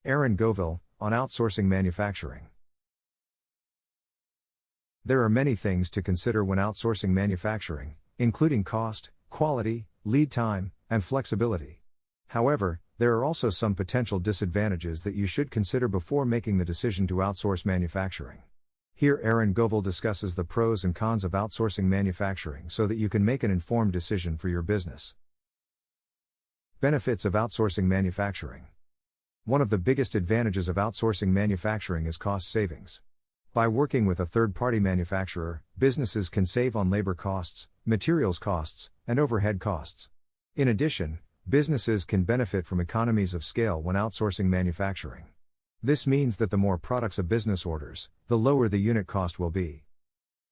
Aron Govil, on outsourcing manufacturing. There are many things to consider when outsourcing manufacturing, including cost, quality, lead time, and flexibility. However, there are also some potential disadvantages that you should consider before making the decision to outsource manufacturing. Here Aron Govil discusses the pros and cons of outsourcing manufacturing so that you can make an informed decision for your business. Benefits of outsourcing manufacturing. One of the biggest advantages of outsourcing manufacturing is cost savings. By working with a third-party manufacturer, businesses can save on labor costs, materials costs, and overhead costs. In addition, businesses can benefit from economies of scale when outsourcing manufacturing. This means that the more products a business orders, the lower the unit cost will be.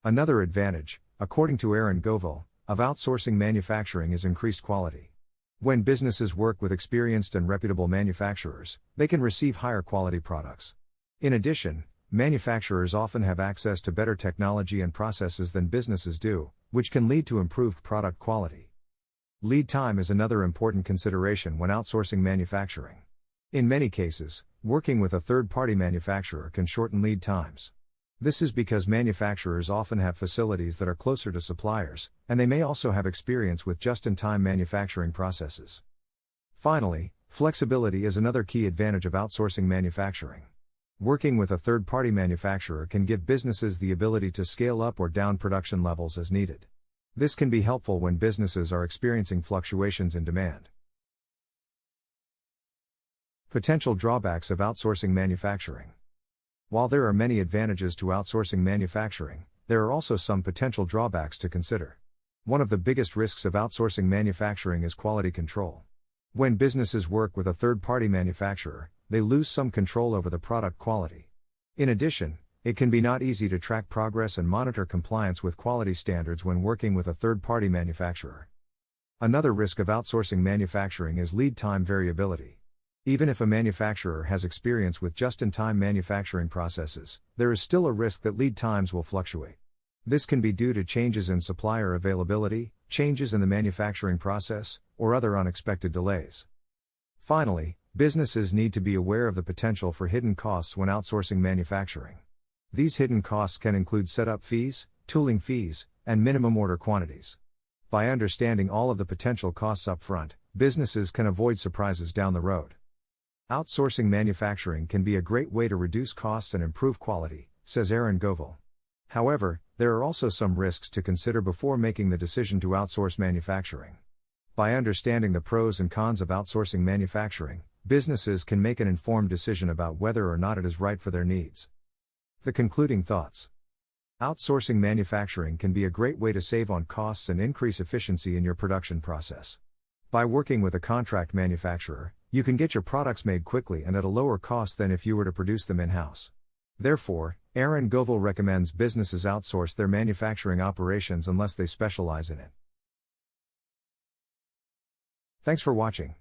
Another advantage, according to Aron Govil, of outsourcing manufacturing is increased quality. When businesses work with experienced and reputable manufacturers, they can receive higher quality products. In addition, manufacturers often have access to better technology and processes than businesses do, which can lead to improved product quality. Lead time is another important consideration when outsourcing manufacturing. In many cases, working with a third-party manufacturer can shorten lead times. This is because manufacturers often have facilities that are closer to suppliers, and they may also have experience with just-in-time manufacturing processes. Finally, flexibility is another key advantage of outsourcing manufacturing. Working with a third-party manufacturer can give businesses the ability to scale up or down production levels as needed. This can be helpful when businesses are experiencing fluctuations in demand. Potential drawbacks of outsourcing manufacturing. While there are many advantages to outsourcing manufacturing, there are also some potential drawbacks to consider. One of the biggest risks of outsourcing manufacturing is quality control. When businesses work with a third-party manufacturer, they lose some control over the product quality. In addition, it can be not easy to track progress and monitor compliance with quality standards when working with a third-party manufacturer. Another risk of outsourcing manufacturing is lead time variability. Even if a manufacturer has experience with just-in-time manufacturing processes, there is still a risk that lead times will fluctuate. This can be due to changes in supplier availability, changes in the manufacturing process, or other unexpected delays. Finally, businesses need to be aware of the potential for hidden costs when outsourcing manufacturing. These hidden costs can include setup fees, tooling fees, and minimum order quantities. By understanding all of the potential costs up front, businesses can avoid surprises down the road. Outsourcing manufacturing can be a great way to reduce costs and improve quality, says Aron Govil. However, there are also some risks to consider before making the decision to outsource manufacturing. By understanding the pros and cons of outsourcing manufacturing, businesses can make an informed decision about whether or not it is right for their needs. The concluding thoughts. Outsourcing manufacturing can be a great way to save on costs and increase efficiency in your production process. By working with a contract manufacturer, you can get your products made quickly and at a lower cost than if you were to produce them in-house. Therefore, Aron Govil recommends businesses outsource their manufacturing operations unless they specialize in it. Thanks for watching.